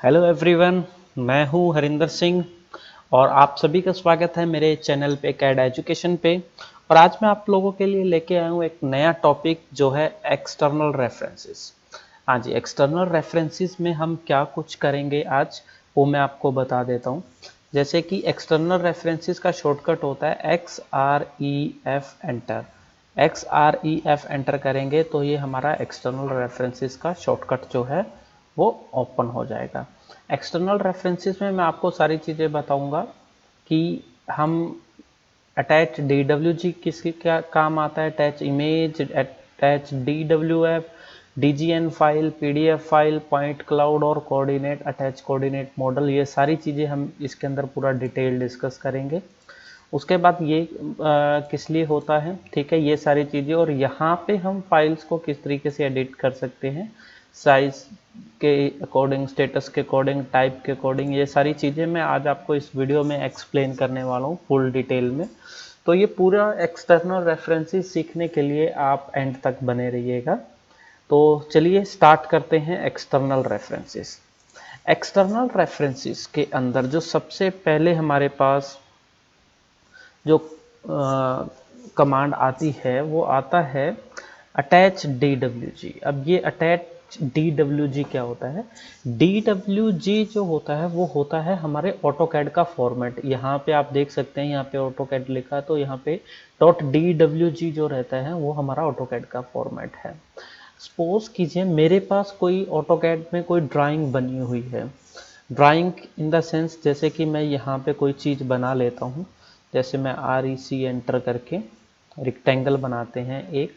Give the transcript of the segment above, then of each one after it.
Hello everyone, मैं हूं हरिंदर सिंह और आप सभी का स्वागत है मेरे चैनल पे कैड एजुकेशन पे। और आज मैं आप लोगों के लिए लेके आया हूं एक नया टॉपिक जो है एक्सटर्नल रेफरेंसेस। हाँ जी, एक्सटर्नल रेफरेंसेस में हम क्या कुछ करेंगे आज वो मैं आपको बता देता हूं। जैसे कि एक्सटर्नल रेफरेंसेस का शॉर्टकट होता है XREF एंटर। XREF एंटर करेंगे तो ये हमारा एक्सटर्नल रेफरेंसेस का शॉर्टकट जो है वो ओपन हो जाएगा। एक्सटर्नल रेफरेंसेस में मैं आपको सारी चीज़ें बताऊंगा कि हम अटैच DWG किसके क्या काम आता है, attach image, attach DWF, DGN file, PDF file, point cloud और कोऑर्डिनेट, अटैच कोऑर्डिनेट मॉडल, ये सारी चीज़ें हम इसके अंदर पूरा डिटेल डिस्कस करेंगे। उसके बाद ये किस लिए होता है, ठीक है, ये सारी चीज़ें। और यहाँ पे हम फाइल्स को किस तरीके से एडिट कर सकते हैं, साइज के अकॉर्डिंग, स्टेटस के अकॉर्डिंग, टाइप के अकॉर्डिंग, ये सारी चीज़ें मैं आज आपको इस वीडियो में एक्सप्लेन करने वाला हूँ फुल डिटेल में। तो ये पूरा एक्सटर्नल रेफरेंसेस सीखने के लिए आप एंड तक बने रहिएगा। तो चलिए स्टार्ट करते हैं एक्सटर्नल रेफरेंसेस। एक्सटर्नल रेफरेंसेस के अंदर जो सबसे पहले हमारे पास जो कमांड आती है वो आता है अटैच DWG। अब ये अटैच DWG क्या होता है? DWG जो होता है वो होता है हमारे ऑटोकैड का फॉर्मेट। यहाँ पे आप देख सकते हैं, यहाँ पे ऑटोकैड लिखा, तो यहाँ पे .dwg जो रहता है वो हमारा ऑटोकैड का फॉर्मेट है। सपोज कीजिए मेरे पास कोई ऑटोकैड में कोई ड्राइंग बनी हुई है। ड्राइंग इन द सेंस, जैसे कि मैं यहाँ पे कोई चीज़ बना लेता हूँ। जैसे मैं REC एंटर करके रेक्टेंगल बनाते हैं, एक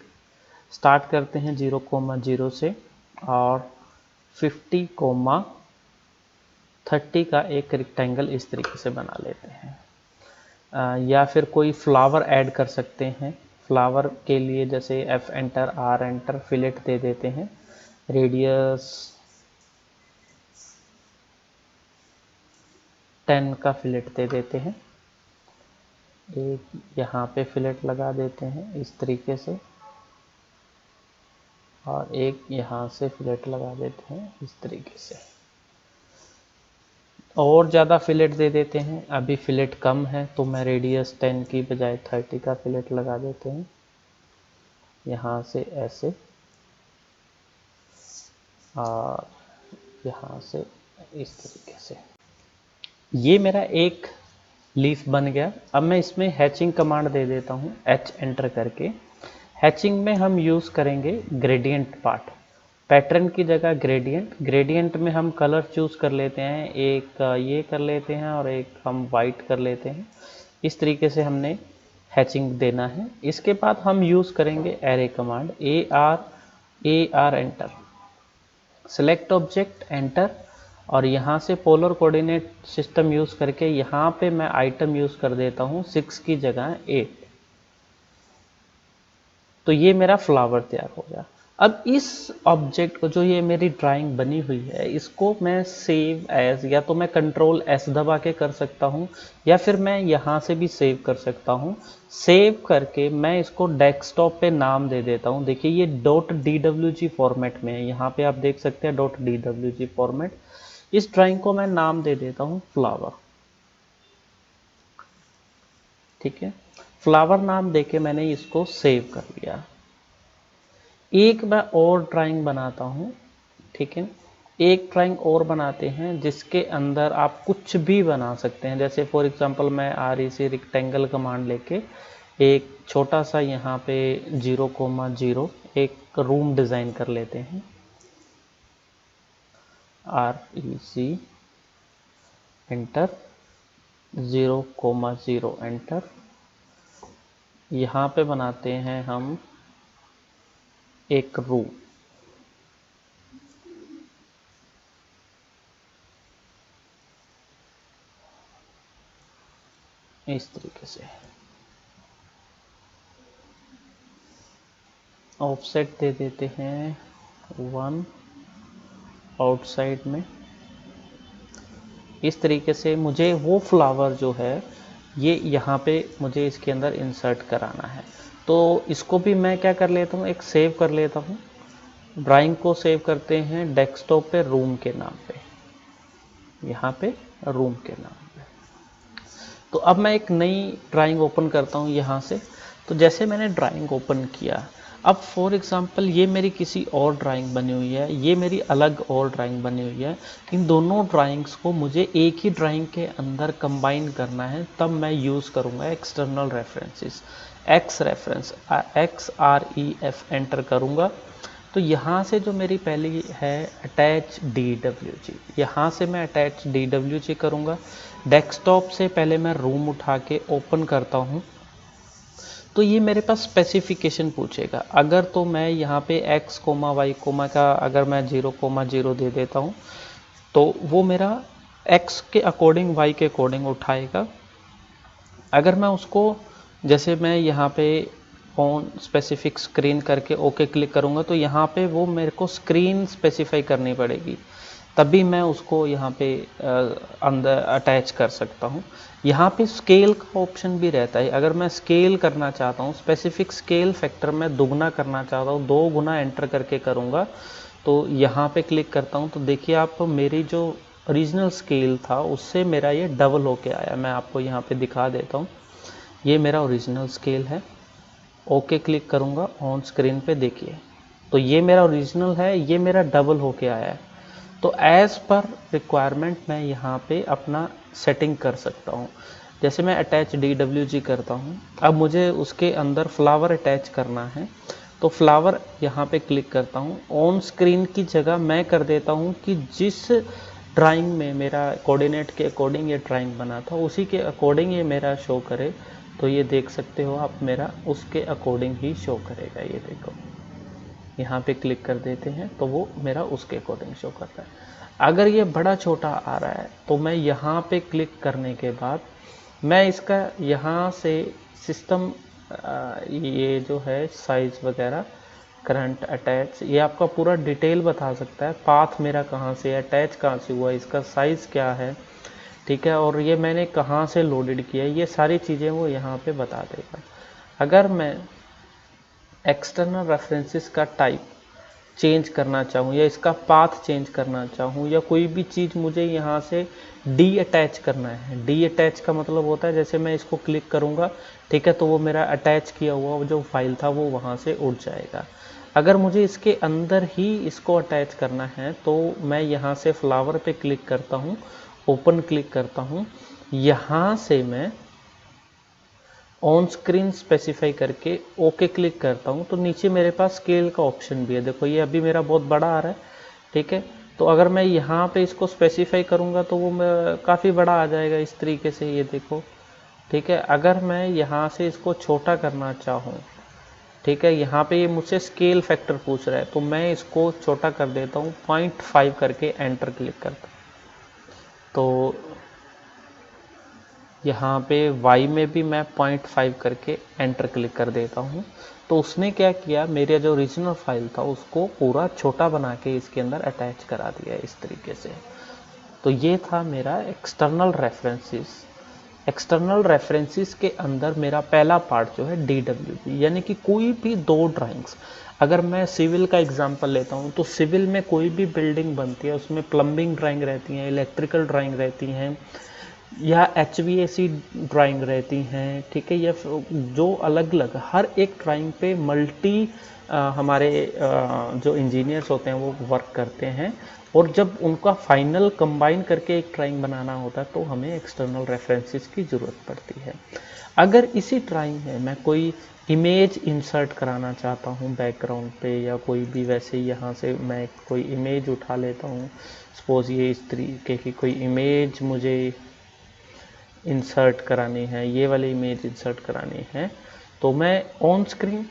स्टार्ट करते हैं 0,0 से और 50,30 का एक रेक्टेंगल इस तरीके से बना लेते हैं। या फिर कोई फ्लावर ऐड कर सकते हैं। फ्लावर के लिए जैसे F enter, R enter, fillet दे देते हैं, रेडियस 10 का फिलेट दे देते हैं, एक यहाँ पे फिलेट लगा देते हैं इस तरीके से, और एक यहाँ से फिलेट लगा देते हैं इस तरीके से। और ज़्यादा फिलेट दे देते हैं, अभी फिलेट कम है तो मैं रेडियस 10 की बजाय 30 का फिलेट लगा देते हैं, यहाँ से ऐसे और यहाँ से इस तरीके से। ये मेरा एक लीफ बन गया। अब मैं इसमें हैचिंग कमांड दे देता हूँ, H एंटर करके। हैचिंग में हम यूज़ करेंगे ग्रेडियंट पार्ट, पैटर्न की जगह ग्रेडियंट। ग्रेडियंट में हम कलर चूज़ कर लेते हैं, एक ये कर लेते हैं और एक हम वाइट कर लेते हैं। इस तरीके से हमने हैचिंग देना है। इसके बाद हम यूज़ करेंगे array command, AR enter, select object enter, और यहाँ से पोलर कोऑर्डिनेट सिस्टम यूज़ करके यहाँ पे मैं आइटम यूज़ कर देता हूँ 6 की जगह 8। तो ये मेरा फ्लावर तैयार हो गया। अब इस ऑब्जेक्ट को, जो ये मेरी ड्राइंग बनी हुई है, इसको मैं सेव एज, या तो मैं कंट्रोल S दबा के कर सकता हूँ या फिर मैं यहाँ से भी सेव कर सकता हूँ। सेव करके मैं इसको डेस्कटॉप पे नाम दे देता हूँ। देखिए ये .dwg फॉर्मेट में है, यहाँ पे आप देख सकते हैं .dwg फॉर्मेट। इस ड्राइंग को मैं नाम दे देता हूँ फ्लावर, ठीक है। फ्लावर नाम देके मैंने इसको सेव कर लिया। एक मैं और ड्राइंग बनाता हूँ, ठीक है। एक ड्राइंग और बनाते हैं जिसके अंदर आप कुछ भी बना सकते हैं। जैसे फॉर एग्जांपल मैं REC रेक्टेंगल कमांड लेके एक छोटा सा यहाँ पे 0,0 एक रूम डिज़ाइन कर लेते हैं। REC एंटर, 0,0 एंटर, यहाँ पे बनाते हैं हम एक रूम, इस तरीके से। ऑफसेट दे देते हैं 1 आउटसाइड में। इस तरीके से मुझे वो फ्लावर जो है ये यहाँ पे मुझे इसके अंदर इंसर्ट कराना है। तो इसको भी मैं क्या कर लेता हूँ, एक सेव कर लेता हूँ। ड्राइंग को सेव करते हैं डेस्कटॉप पे रूम के नाम पे। यहाँ पे रूम के नाम पे। तो अब मैं एक नई ड्राइंग ओपन करता हूँ यहाँ से। तो जैसे मैंने ड्राइंग ओपन किया, अब फॉर एग्जांपल ये मेरी किसी और ड्राइंग बनी हुई है, ये मेरी अलग और ड्राइंग बनी हुई है। इन दोनों ड्राइंग्स को मुझे एक ही ड्राइंग के अंदर कंबाइन करना है, तब मैं यूज़ करूँगा external references. X reference XREF enter करूँगा। तो यहाँ से जो मेरी पहली है अटैच DWG, यहाँ से मैं अटैच DWG करूँगा। डेस्कटॉप से पहले मैं रूम उठा के ओपन करता हूँ। तो ये मेरे पास स्पेसिफिकेशन पूछेगा। अगर तो मैं यहाँ पे x, y का अगर मैं 0,0 दे देता हूँ तो वो मेरा x के अकॉर्डिंग y के अकॉर्डिंग उठाएगा। अगर मैं उसको जैसे मैं यहाँ पे ऑन स्पेसिफिक स्क्रीन करके ओके क्लिक करूँगा तो यहाँ पे वो मेरे को स्क्रीन स्पेसिफाई करनी पड़ेगी, तभी मैं उसको यहाँ पे अंदर अटैच कर सकता हूँ। यहाँ पे स्केल का ऑप्शन भी रहता है। अगर मैं स्केल करना चाहता हूँ, स्पेसिफिक स्केल फैक्टर में दुगना करना चाहता हूँ, 2 गुना एंटर करके करूँगा, तो यहाँ पे क्लिक करता हूँ तो देखिए आप मेरी जो ओरिजिनल स्केल था उससे मेरा ये डबल होके आया। मैं आपको यहाँ पे दिखा देता हूँ, ये मेरा ओरिजिनल स्केल है। ओके क्लिक करूँगा ऑन स्क्रीन पे, देखिए तो ये मेरा ओरिजिनल है, ये मेरा डबल होके आया है। तो एज़ पर रिक्वायरमेंट मैं यहाँ पे अपना सेटिंग कर सकता हूँ। जैसे मैं अटैच DWG करता हूँ, अब मुझे उसके अंदर फ्लावर अटैच करना है, तो फ्लावर यहाँ पे क्लिक करता हूँ। ऑन स्क्रीन की जगह मैं कर देता हूँ कि जिस ड्राइंग में मेरा कोऑर्डिनेट के अकॉर्डिंग ये ड्राइंग बना था उसी के अकॉर्डिंग ये मेरा शो करे। तो ये देख सकते हो आप, मेरा उसके अकॉर्डिंग ही शो करेगा। ये देखो यहाँ पे क्लिक कर देते हैं तो वो मेरा उसके अकॉर्डिंग शो करता है। अगर ये बड़ा छोटा आ रहा है तो मैं यहाँ पे क्लिक करने के बाद मैं इसका यहाँ से सिस्टम ये जो है साइज वगैरह, करंट, अटैच, ये आपका पूरा डिटेल बता सकता है। पाथ मेरा कहाँ से है, अटैच कहाँ से हुआ, इसका साइज़ क्या है, ठीक है, और ये मैंने कहाँ से लोडेड किया है, ये सारी चीज़ें वो यहाँ पे बता देगा। अगर मैं एक्सटर्नल रेफरेंसेस का टाइप चेंज करना चाहूँ या इसका पाथ चेंज करना चाहूँ या कोई भी चीज़ मुझे यहाँ से डी अटैच करना है। डी अटैच का मतलब होता है जैसे मैं इसको क्लिक करूँगा, ठीक है, तो वो मेरा अटैच किया हुआ जो फाइल था वो वहाँ से उड़ जाएगा। अगर मुझे इसके अंदर ही इसको अटैच करना है तो मैं यहाँ से फ्लावर पे क्लिक करता हूँ, ओपन क्लिक करता हूँ, यहाँ से मैं ऑन स्क्रीन स्पेसिफाई करके ओके क्लिक करता हूँ तो नीचे मेरे पास स्केल का ऑप्शन भी है। देखो ये अभी मेरा बहुत बड़ा आ रहा है, ठीक है, तो अगर मैं यहाँ पे इसको स्पेसिफाई करूँगा तो वो काफ़ी बड़ा आ जाएगा इस तरीके से, ये देखो, ठीक है। अगर मैं यहाँ से इसको छोटा करना चाहूँ, ठीक है, यहाँ पे ये मुझसे स्केल फैक्टर पूछ रहा है तो मैं इसको छोटा कर देता हूँ, 0.5 करके एंटर क्लिक करता हूँ। तो यहाँ पे y में भी मैं 0.5 करके एंटर क्लिक कर देता हूँ। तो उसने क्या किया, मेरा जो ओरिजिनल फाइल था उसको पूरा छोटा बना के इसके अंदर अटैच करा दिया इस तरीके से। तो ये था मेरा एक्सटर्नल रेफरेंसेस। एक्सटर्नल रेफरेंसेस के अंदर मेरा पहला पार्ट जो है DWG, यानी कि कोई भी 2 ड्राइंग्स। अगर मैं सिविल का एग्जांपल लेता हूँ तो सिविल में कोई भी बिल्डिंग बनती है उसमें प्लम्बिंग ड्राइंग रहती हैं, इलेक्ट्रिकल ड्राइंग रहती हैं या HVAC ड्राइंग रहती हैं, ठीक है, या जो अलग अलग हर एक ड्राइंग पे मल्टी हमारे जो इंजीनियर्स होते हैं वो वर्क करते हैं, और जब उनका फाइनल कंबाइन करके एक ड्राइंग बनाना होता है तो हमें एक्सटर्नल रेफरेंसेस की ज़रूरत पड़ती है। अगर इसी ड्राइंग में मैं कोई इमेज इंसर्ट कराना चाहता हूँ बैकग्राउंड पे या कोई भी वैसे यहाँ से मैं कोई इमेज उठा लेता हूँ, सपोज ये इस तरीके की कोई इमेज मुझे इंसर्ट करानी है, ये वाली इमेज इंसर्ट करानी है, तो मैं on screen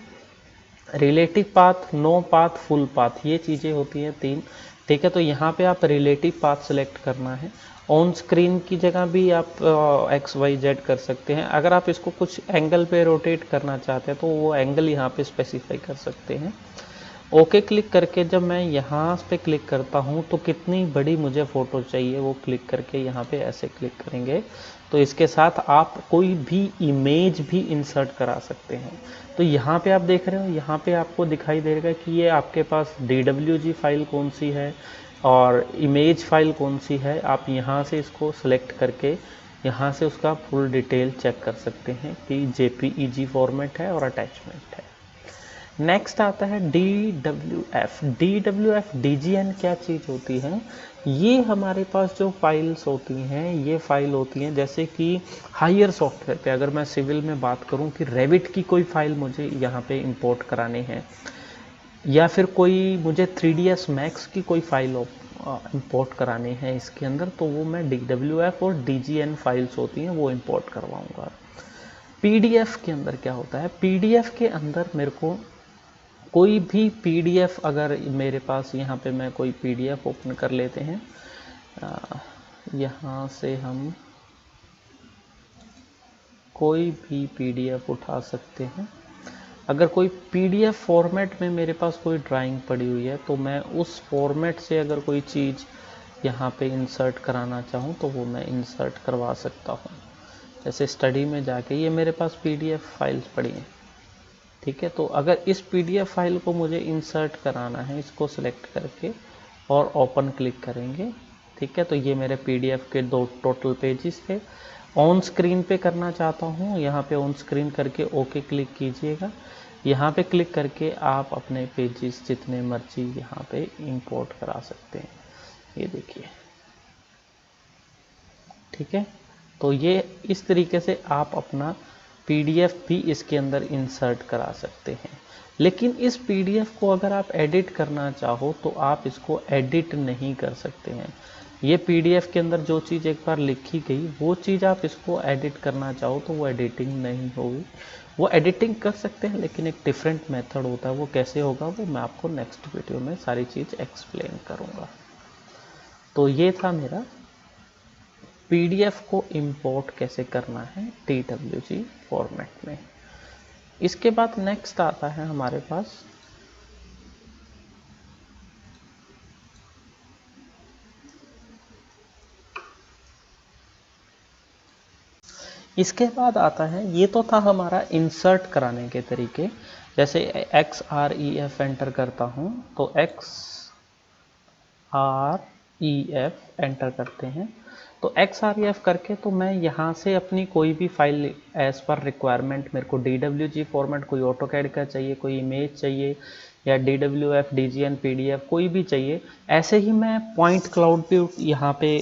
relative path, no path, full path, ये चीज़ें होती हैं 3, ठीक है। तो यहाँ पे आप रिलेटिव पाथ सेलेक्ट करना है। ऑन स्क्रीन की जगह भी आप XYZ कर सकते हैं। अगर आप इसको कुछ एंगल पे रोटेट करना चाहते हैं तो वो एंगल यहाँ पे स्पेसिफाई कर सकते हैं। ओके क्लिक करके जब मैं यहाँ पे क्लिक करता हूँ तो कितनी बड़ी मुझे फ़ोटो चाहिए वो क्लिक करके यहाँ पे ऐसे क्लिक करेंगे तो इसके साथ आप कोई भी इमेज भी इंसर्ट करा सकते हैं। तो यहाँ पे आप देख रहे हो, यहाँ पे आपको दिखाई देगा कि ये आपके पास DWG फाइल कौन सी है, और इमेज फाइल कौन सी है आप यहाँ से इसको सेलेक्ट करके यहाँ से उसका फुल डिटेल चेक कर सकते हैं कि JPEG फॉर्मेट है और अटैचमेंट है। नेक्स्ट आता है DWF। DWF DGN क्या चीज़ होती है? ये हमारे पास जो फाइल्स होती हैं, ये फाइल होती हैं जैसे कि हायर सॉफ्टवेयर पे, अगर मैं सिविल में बात करूं कि रेविट की कोई फाइल मुझे यहाँ पे इंपोर्ट करानी है, या फिर कोई मुझे 3ds मैक्स की कोई फाइल इंपोर्ट करानी है इसके अंदर, तो वो मैं DWF और DGN फाइल्स होती हैं वो इंपोर्ट करवाऊँगा। PDF के अंदर क्या होता है? PDF के अंदर मेरे को कोई भी PDF, अगर मेरे पास यहाँ पे मैं कोई PDF ओपन कर लेते हैं, यहाँ से हम कोई भी PDF उठा सकते हैं। अगर कोई PDF फॉर्मेट में मेरे पास कोई ड्राइंग पड़ी हुई है तो मैं उस फॉर्मेट से अगर कोई चीज़ यहाँ पे इंसर्ट कराना चाहूँ तो वो मैं इंसर्ट करवा सकता हूँ। जैसे स्टडी में जाके ये मेरे पास PDF फाइल्स पड़ी हैं, ठीक है। तो अगर इस PDF फाइल को मुझे इंसर्ट कराना है, इसको सिलेक्ट करके और ओपन क्लिक करेंगे, ठीक है। तो ये मेरे PDF के 2 टोटल पेजेस थे। ऑन स्क्रीन पे करना चाहता हूँ, यहाँ पे ऑन स्क्रीन करके ओके क्लिक कीजिएगा। यहाँ पे क्लिक करके आप अपने पेजेस जितने मर्जी यहाँ पे इंपोर्ट करा सकते हैं, ये देखिए, ठीक है। तो ये इस तरीके से आप अपना PDF भी इसके अंदर इंसर्ट करा सकते हैं। लेकिन इस PDF को अगर आप एडिट करना चाहो तो आप इसको एडिट नहीं कर सकते हैं। ये PDF के अंदर जो चीज़ एक बार लिखी गई वो चीज़ आप इसको एडिट करना चाहो तो वो एडिटिंग नहीं होगी। वो एडिटिंग कर सकते हैं लेकिन एक डिफरेंट मेथड होता है, वो कैसे होगा वो मैं आपको नेक्स्ट वीडियो में सारी चीज़ एक्सप्लेन करूँगा। तो ये था मेरा PDF को इंपोर्ट कैसे करना है DWG फॉर्मेट में। इसके बाद नेक्स्ट आता है हमारे पास ये तो था हमारा इंसर्ट कराने के तरीके। जैसे XREF एंटर करता हूँ तो XREF एंटर करते हैं, तो XREF करके तो मैं यहाँ से अपनी कोई भी फाइल एज पर रिक्वायरमेंट, मेरे को DWG फॉर्मेट, कोई ऑटोकैड का चाहिए, कोई इमेज चाहिए, या DWF DGN PDF कोई भी चाहिए, ऐसे ही मैं पॉइंट क्लाउड भी यहाँ पे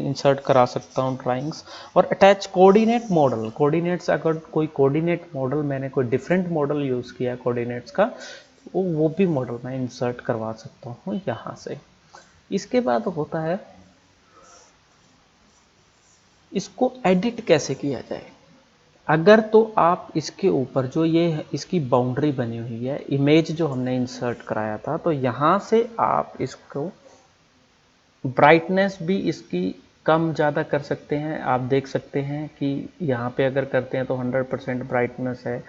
इंसर्ट करा सकता हूँ ड्राइंग्स। और अटैच कोऑर्डिनेट मॉडल, कोऑर्डिनेट्स, अगर कोई कोऑर्डिनेट मॉडल मैंने कोई डिफरेंट मॉडल यूज़ किया है कोऑर्डिनेट्स का, वो भी मॉडल मैं इंसर्ट करवा सकता हूँ यहाँ से। इसके बाद होता है इसको एडिट कैसे किया जाए। अगर तो आप इसके ऊपर जो ये इसकी बाउंड्री बनी हुई है, इमेज जो हमने इंसर्ट कराया था, तो यहाँ से आप इसको ब्राइटनेस भी इसकी कम ज़्यादा कर सकते हैं। आप देख सकते हैं कि यहाँ पे अगर करते हैं तो 100% ब्राइटनेस है,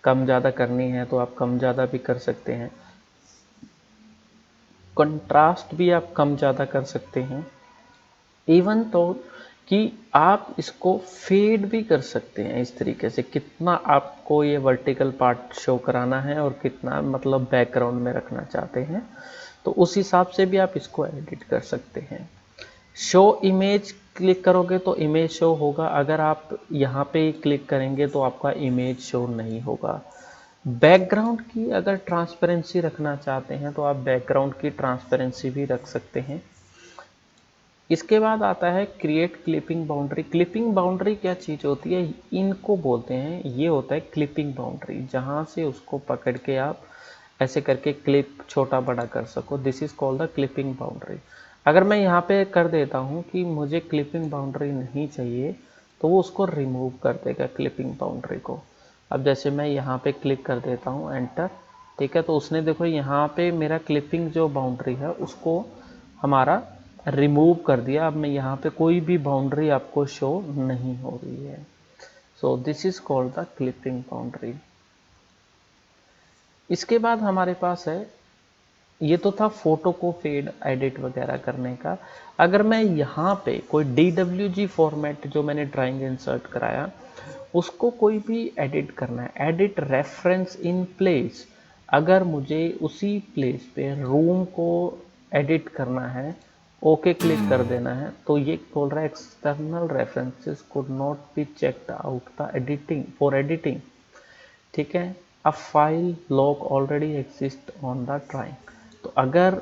कम ज़्यादा करनी है तो आप कम ज़्यादा भी कर सकते हैं। कंट्रास्ट भी आप कम ज़्यादा कर सकते हैं। इवन तो कि आप इसको फेड भी कर सकते हैं इस तरीके से, कितना आपको ये वर्टिकल पार्ट शो कराना है और कितना मतलब बैकग्राउंड में रखना चाहते हैं, तो उस हिसाब से भी आप इसको एडिट कर सकते हैं। शो इमेज क्लिक करोगे तो इमेज शो होगा, अगर आप यहाँ पे क्लिक करेंगे तो आपका इमेज शो नहीं होगा। बैकग्राउंड की अगर ट्रांसपेरेंसी रखना चाहते हैं तो आप बैकग्राउंड की ट्रांसपेरेंसी भी रख सकते हैं। इसके बाद आता है create clipping boundary. Clipping boundary क्या चीज़ होती है, इनको बोलते हैं, ये होता है क्लिपिंग बाउंड्री, जहाँ से उसको पकड़ के आप ऐसे करके क्लिप छोटा बड़ा कर सको। This is called the clipping boundary. अगर मैं यहाँ पे कर देता हूँ कि मुझे क्लिपिंग बाउंड्री नहीं चाहिए तो वो उसको रिमूव कर देगा क्लिपिंग बाउंड्री को। अब जैसे मैं यहाँ पे क्लिक कर देता हूँ एंटर, ठीक है, तो उसने देखो यहाँ पे मेरा क्लिपिंग जो बाउंड्री है उसको हमारा रिमूव कर दिया। अब मैं यहाँ पे कोई भी बाउंड्री आपको शो नहीं हो रही है। So this is called the clipping boundary. इसके बाद हमारे पास है, ये तो था फोटो को फेड एडिट वगैरह करने का। अगर मैं यहाँ पे कोई DWG फॉर्मेट जो मैंने ड्राइंग इंसर्ट कराया उसको कोई भी एडिट करना है, एडिट रेफरेंस इन प्लेस, अगर मुझे उसी प्लेस पे रूम को एडिट करना है, ओके क्लिक कर देना है। तो ये बोल रहा है external references could not be checked out the editing for editing. ठीक है, a file log already exist on the drawing. तो अगर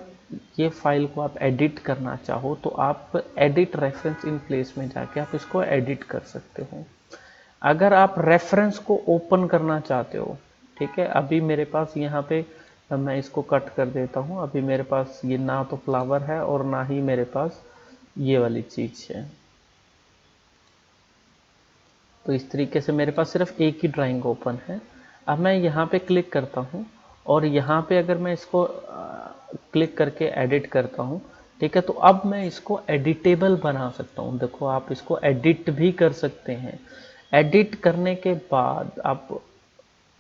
ये फाइल को आप एडिट करना चाहो तो आप एडिट रेफरेंस इन प्लेस में जाके आप इसको एडिट कर सकते हो। अगर आप रेफरेंस को ओपन करना चाहते हो, ठीक है, अभी मेरे पास यहाँ पे मैं इसको कट कर देता हूँ। अभी मेरे पास ये ना तो फ्लावर है और ना ही मेरे पास ये वाली चीज है। तो इस तरीके से मेरे पास सिर्फ एक ही ड्राइंग ओपन है। अब मैं यहाँ पे क्लिक करता हूँ और यहाँ पे अगर मैं इसको क्लिक करके एडिट करता हूँ, ठीक है, तो अब मैं इसको एडिटेबल बना सकता हूँ। देखो आप इसको एडिट भी कर सकते हैं। एडिट करने के बाद आप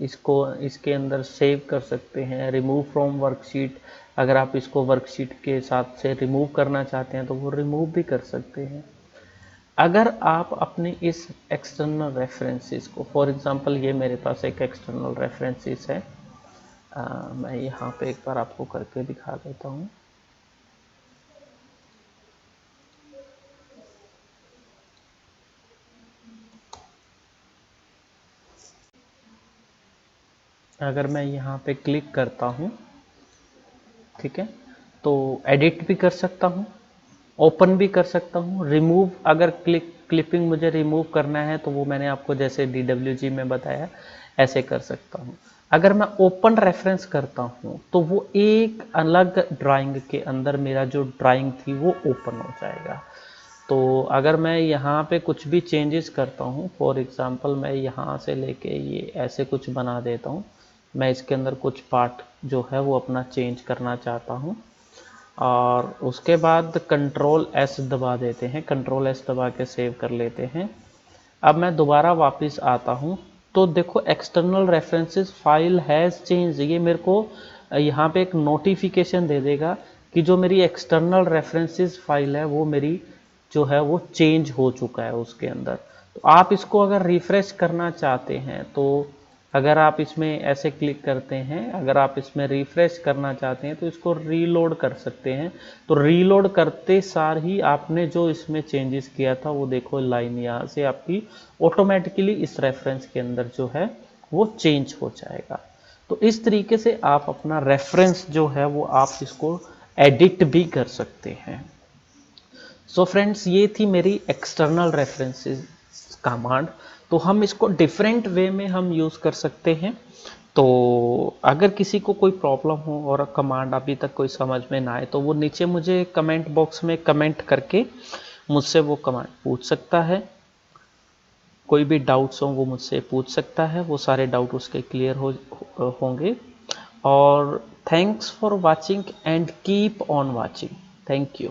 इसको इसके अंदर सेव कर सकते हैं। रिमूव फ्रॉम वर्कशीट, अगर आप इसको वर्कशीट के साथ से रिमूव करना चाहते हैं तो वो रिमूव भी कर सकते हैं। अगर आप अपने इस एक्सटर्नल रेफरेंसेस को, फॉर एग्जांपल ये मेरे पास एक एक्सटर्नल रेफरेंसेस है, मैं यहाँ पे एक बार आपको करके दिखा देता हूँ। अगर मैं यहाँ पे क्लिक करता हूँ, ठीक है, तो एडिट भी कर सकता हूँ, ओपन भी कर सकता हूँ, रिमूव, अगर क्लिपिंग मुझे रिमूव करना है तो वो मैंने आपको जैसे DWG में बताया ऐसे कर सकता हूँ। अगर मैं ओपन रेफरेंस करता हूँ तो वो एक अलग ड्राइंग के अंदर मेरा जो ड्राइंग थी वो ओपन हो जाएगा। तो अगर मैं यहाँ पे कुछ भी चेंजेस करता हूँ, फॉर एग्जांपल मैं यहाँ से लेके ये ऐसे कुछ बना देता हूँ, मैं इसके अंदर कुछ पार्ट जो है वो अपना चेंज करना चाहता हूँ और उसके बाद कंट्रोल एस दबा देते हैं, कंट्रोल एस दबा के सेव कर लेते हैं। अब मैं दोबारा वापस आता हूँ तो देखो external references file has change, ये मेरे को यहाँ पे एक नोटिफिकेशन दे देगा कि जो मेरी एक्सटर्नल रेफरेंसेस फाइल है वो मेरी जो है वो चेंज हो चुका है उसके अंदर। तो आप इसको अगर रिफ्रेश करना चाहते हैं तो अगर आप इसमें ऐसे क्लिक करते हैं, अगर आप इसमें रिफ्रेश करना चाहते हैं तो इसको रीलोड कर सकते हैं। तो रीलोड करते सार ही आपने जो इसमें चेंजेस किया था वो देखो लाइन यहाँ से आपकी ऑटोमेटिकली इस रेफरेंस के अंदर जो है वो चेंज हो जाएगा। तो इस तरीके से आप अपना रेफरेंस जो है वो आप इसको एडिट भी कर सकते हैं। सो फ्रेंड्स, ये थी मेरी एक्सटर्नल रेफरेंसेस कमांड। तो हम इसको डिफरेंट वे में हम यूज़ कर सकते हैं। तो अगर किसी को कोई प्रॉब्लम हो और कमांड अभी तक कोई समझ में ना आए तो वो नीचे मुझे कमेंट बॉक्स में कमेंट करके मुझसे वो कमांड पूछ सकता है। कोई भी डाउट्स हो वो मुझसे पूछ सकता है, वो सारे डाउट उसके क्लियर होंगे। और thanks for watching and keep on watching. Thank you.